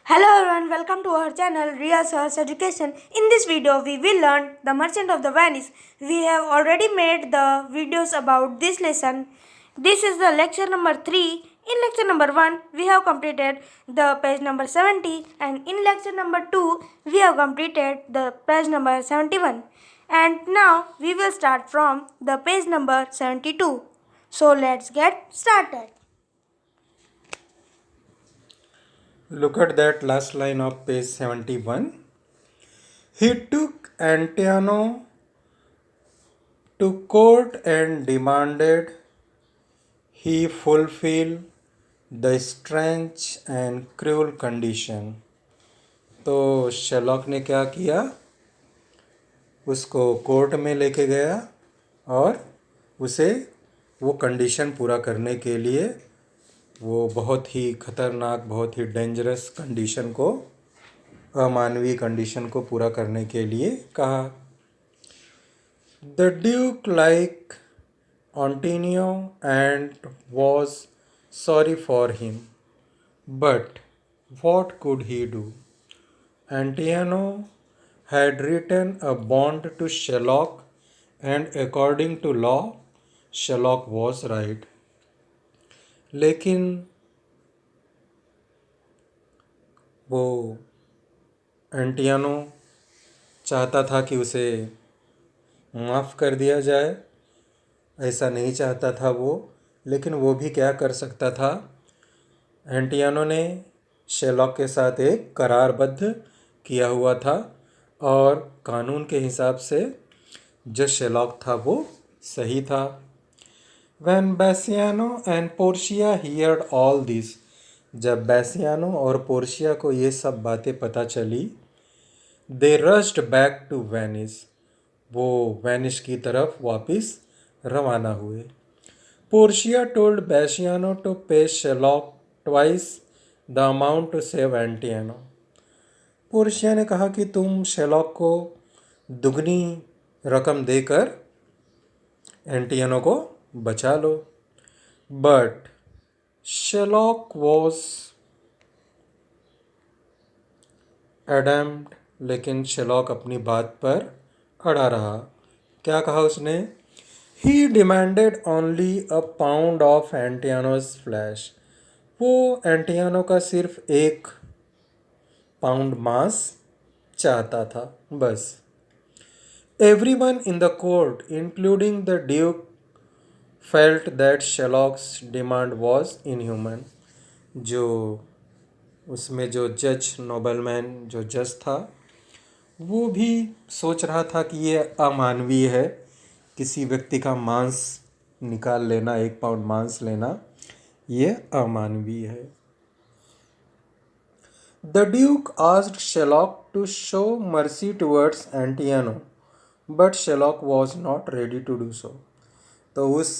Hello everyone, welcome to our channel Ria Sahas Education. In this video, we will learn The Merchant of the Venice. We have already made the videos about this lesson. This is the lecture number 3. In lecture number 1, we have completed the page number 70, and in lecture number 2, we have completed the page number 71. And now we will start from the page number 72. So let's get started. Look at that last line of page 71. He took Antiano to court and demanded he fulfill the strange and cruel condition. तो Sherlock ने क्या किया, उसको court में लेके गया और उसे वो कंडीशन पूरा करने के लिए वो बहुत ही खतरनाक, बहुत ही डेंजरस कंडीशन को, अमानवीय कंडीशन को पूरा करने के लिए कहा. The Duke like Antonio and was sorry for him, but what could he do? Antonio had written a bond to Sherlock, and according to law, Sherlock was right. लेकिन वो एंटियानो चाहता था कि उसे माफ़ कर दिया जाए. ऐसा नहीं चाहता था वो, लेकिन वो भी क्या कर सकता था. एंटियानो ने शेलॉक के साथ एक करारबद्ध किया हुआ था और कानून के हिसाब से जो शेलॉक था वो सही था. When Bassiano and Portia heard all this, जब बैसियानो और पोर्शिया को ये सब बातें पता चली, they rushed back to Venice. वो वेनिस की तरफ वापस रवाना हुए. Portia told Bassiano to pay Sherlock twice the amount to save Antiano. Portia ने कहा कि तुम शेलॉक को दुगनी रकम देकर एंटियानो को बचा लो. बट शेलॉक वॉज एडम्ड, लेकिन शेलॉक अपनी बात पर अड़ा रहा. क्या कहा उसने? He demanded only a pound of Antonio's flesh. वो एंटियानो का सिर्फ 1 पाउंड मांस चाहता था, बस. Everyone in the court including the duke felt that Shylock's demand was inhuman. जो उसमें जो जज, नोबलमैन जो जज था, वो भी सोच रहा था कि ये अमानवीय है. किसी व्यक्ति का मांस निकाल लेना, 1 पाउंड मांस लेना, ये अमानवीय है. The duke asked Shylock to show mercy towards Antonio, but Shylock was not ready to do so. तो उस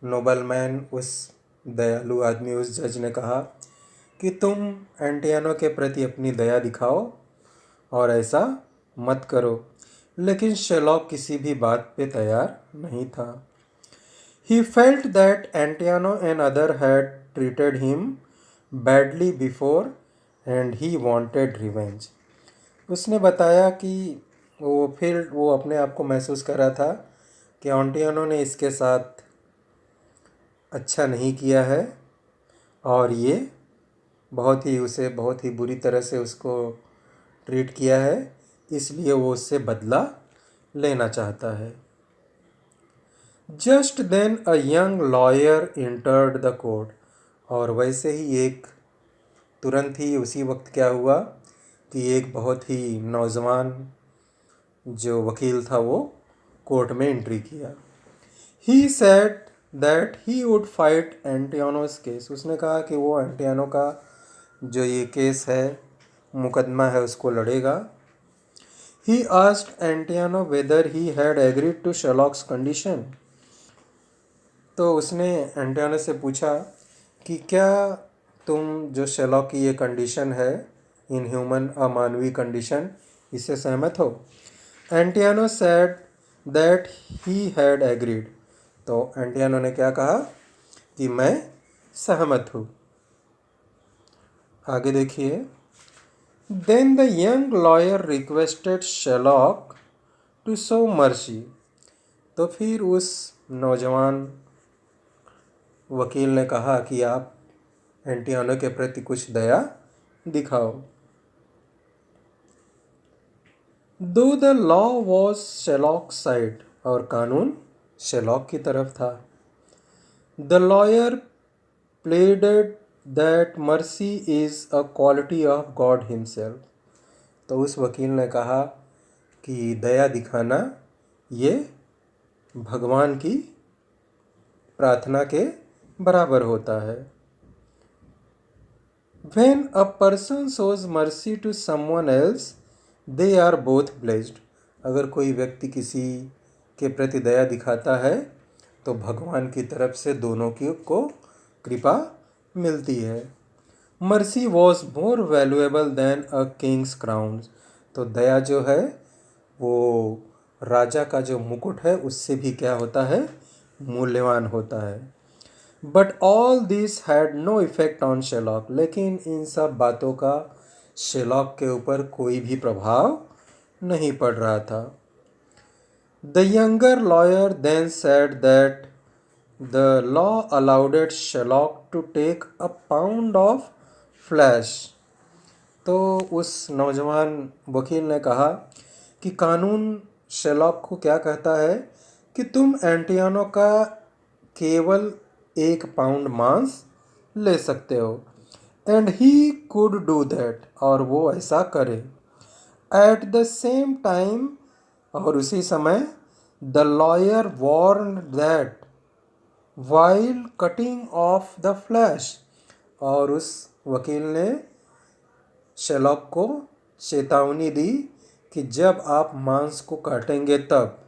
नोबलमैन, उस दयालु आदमी, उस जज ने कहा कि तुम एंटियानो के प्रति अपनी दया दिखाओ और ऐसा मत करो. लेकिन शेलॉक किसी भी बात पे तैयार नहीं था. He felt that Antiano and other had treated him badly before and he wanted revenge. उसने बताया कि वो अपने आप को महसूस कर रहा था कि एंटियानो ने इसके साथ अच्छा नहीं किया है और ये बहुत ही बुरी तरह से उसको ट्रीट किया है, इसलिए वो उससे बदला लेना चाहता है. Just then a young lawyer entered the court. और वैसे ही तुरंत ही उसी वक्त क्या हुआ कि एक बहुत ही नौजवान जो वकील था वो कोर्ट में एंट्री किया. He said that he would fight Antonio's case. उसने कहा कि वो एंटियानो का जो ये केस है, मुकदमा है, उसको लड़ेगा. He asked Antonio whether he had agreed to Shylock's condition. तो उसने एंटियानो से पूछा कि क्या तुम जो शेलॉक की ये कंडीशन है, इनह्यूमन, अमानवीय कंडीशन, इससे सहमत हो. Antonio said that he had agreed. तो एंटियानो ने क्या कहा कि मैं सहमत हूँ. आगे देखिए. Then the young lawyer requested Sherlock to show mercy. तो फिर उस नौजवान वकील ने कहा कि आप एंटियानो के प्रति कुछ दया दिखाओ. Though the law was Sherlock's side, और कानून शेलॉक की तरफ था. The lawyer pleaded that mercy is a quality of God himself. तो उस वकील ने कहा कि दया दिखाना ये भगवान की प्रार्थना के बराबर होता है. When a person shows mercy to someone else, they are both blessed. अगर कोई व्यक्ति किसी के प्रति दया दिखाता है तो भगवान की तरफ से दोनों को कृपा मिलती है. Mercy was more valuable than a king's crown. तो दया जो है वो राजा का जो मुकुट है उससे भी क्या होता है, मूल्यवान होता है. But all this had no effect on Shylock. लेकिन इन सब बातों का शेलॉक के ऊपर कोई भी प्रभाव नहीं पड़ रहा था. The younger lawyer then said that the law allowed Shylock to take a pound of flesh. तो उस नौजवान वकील ने कहा कि कानून शेलॉक को क्या कहता है कि तुम एंटियानो का केवल 1 पाउंड मांस ले सकते हो. And he could do that, और वो ऐसा करे. एट द सेम टाइम, और उसी समय, the lawyer warned that while cutting of the flash, और उस वकील ने शेलॉक को चेतावनी दी कि जब आप मांस को काटेंगे तब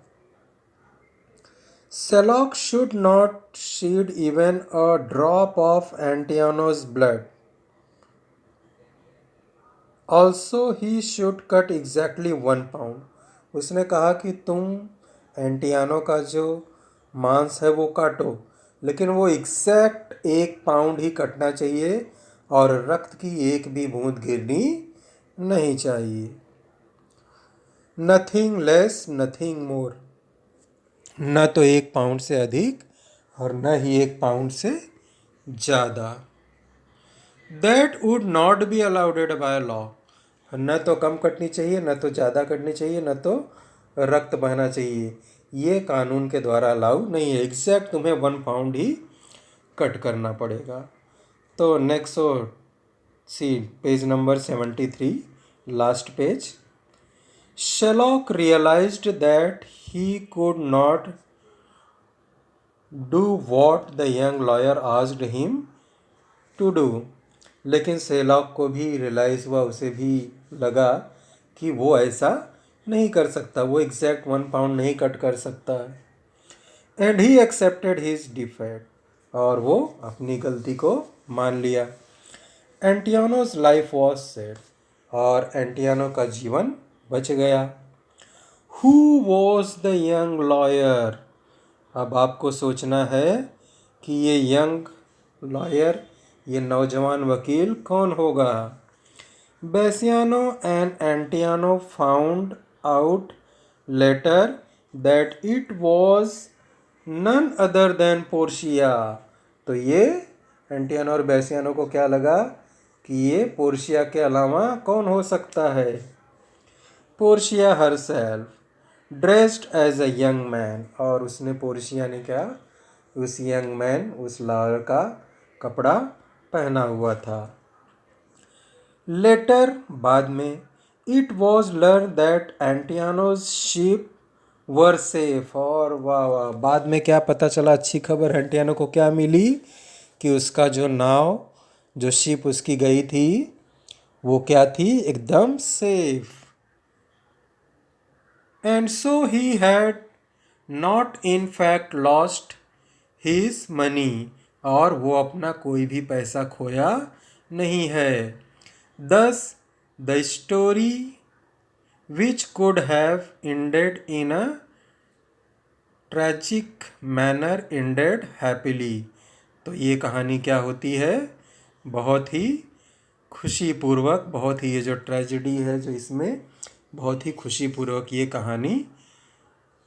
Sherlock should not shed even a drop of Antiano's blood. Also, he should cut exactly 1 pound. उसने कहा कि तुम एंटियानो का जो मांस है वो काटो, लेकिन वो एग्जैक्ट 1 पाउंड ही कटना चाहिए और रक्त की एक भी बूंद गिरनी नहीं चाहिए. Nothing less, nothing more. न तो 1 पाउंड से अधिक और न ही 1 पाउंड से ज़्यादा. That would not be allowed by law. न तो कम कटनी चाहिए, न तो ज़्यादा कटनी चाहिए, न तो रक्त बहना चाहिए. ये कानून के द्वारा अलाउ नहीं है. एग्जैक्ट तुम्हें 1 पाउंड ही कट करना पड़ेगा. तो next see page number 73, last page. Sherlock realized that he could not do what the young lawyer asked him to do. लेकिन शेलॉक को भी रियलाइज हुआ, उसे भी लगा कि वो ऐसा नहीं कर सकता, वो एग्जैक्ट 1 पाउंड नहीं कट कर सकता. And he accepted his defect, और वो अपनी गलती को मान लिया. एंटियानोज लाइफ वॉज सेड, और एंटियानो का जीवन बच गया. Who was the young lawyer. अब आपको सोचना है कि ये यंग लॉयर, ये नौजवान वकील कौन होगा. Bassanio and Antonio found out later that it was none other than Portia. तो ये एंटियानो और बेसियानो को क्या लगा कि ये पोर्शिया के अलावा कौन हो सकता है. Portia herself dressed as a young man, और उसने पोर्शिया ने क्या, उस यंग मैन, उस लॉयर का कपड़ा पहना हुआ था. लेटर, बाद में, it was learn that Antonio's ship were safe. और वाह वाह, बाद में क्या पता चला, अच्छी खबर, एंटियानो को क्या मिली कि उसका जो नाव, जो शिप उसकी गई थी वो क्या थी, एकदम safe. And so he had not in fact lost his money, और वो अपना कोई भी पैसा खोया नहीं है. Thus the story which could have ended in a tragic manner ended happily. तो ये कहानी क्या होती है, बहुत ही खुशीपूर्वक, बहुत ही, ये जो ट्रेजेडी है जो इसमें, बहुत ही खुशीपूर्वक ये कहानी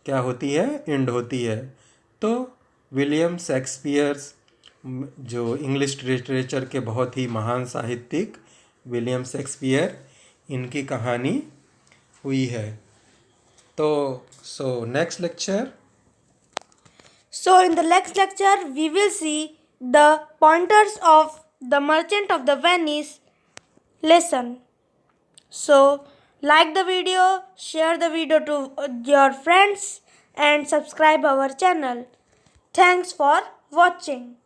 क्या होती है, एंड होती है। तो विलियम शेक्सपियर्स, जो इंग्लिश लिटरेचर के बहुत ही महान साहित्यिक विलियम शेक्सपियर, इनकी कहानी हुई है। तो next lecture. So in the next lecture, we will see the pointers of the Merchant of the Venice lesson. So like the video, share the video to your friends and subscribe our channel. Thanks for watching.